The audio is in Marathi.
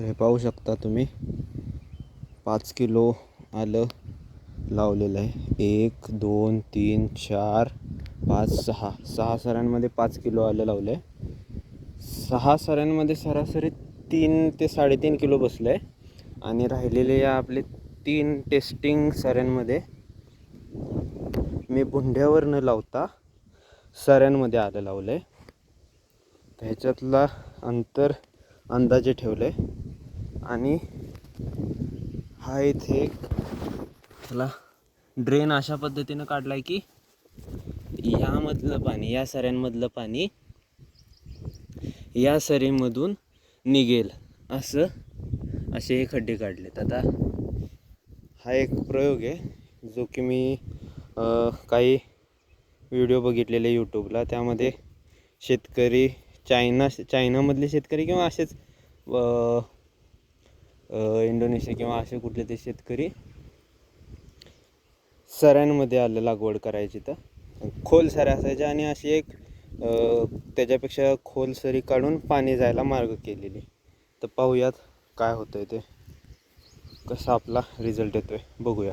तर हे पाहू शकता तुम्ही 5 किलो आलं लावलेलं आहे. 1 2 3 4 5 6 सऱ्यांमध्ये 5 किलो आलं लावलं आहे. 6 सऱ्यांमध्ये सरासरी 3 ते 3.5 किलो बसलं आहे. आणि राहिलेले या आपले 3 टेस्टिंग सऱ्यांमध्ये मी बुंध्यावर न लावता सऱ्यांमध्ये आलं लावलं आहे. ह्याच्यातला अंतर अंदाजे ठेवलं आहे. आणि हा इथे त्याला ड्रेन अशा पद्धतीनं काढला आहे की यामधलं पाणी, या सऱ्यांमधलं पाणी या सरीमधून निघेल असे हे खड्डे काढलेत. आता हा एक प्रयोग आहे जो की मी काही व्हिडिओ बघितलेले यूट्यूबला. त्यामध्ये शेतकरी चायनामधले शेतकरी किंवा असेच इंडोनेशिया किंवा असे कुठले ते शेतकरी सऱ्यांमध्ये आलं लागवड करायची. तर खोल सऱ्या असायच्या आणि अशी एक त्याच्यापेक्षा खोल सरी काढून पाणी जायला मार्ग केलेली. तर पाहूयात काय होतं आहे ते, कसा आपला रिझल्ट येतो आहे बघूया.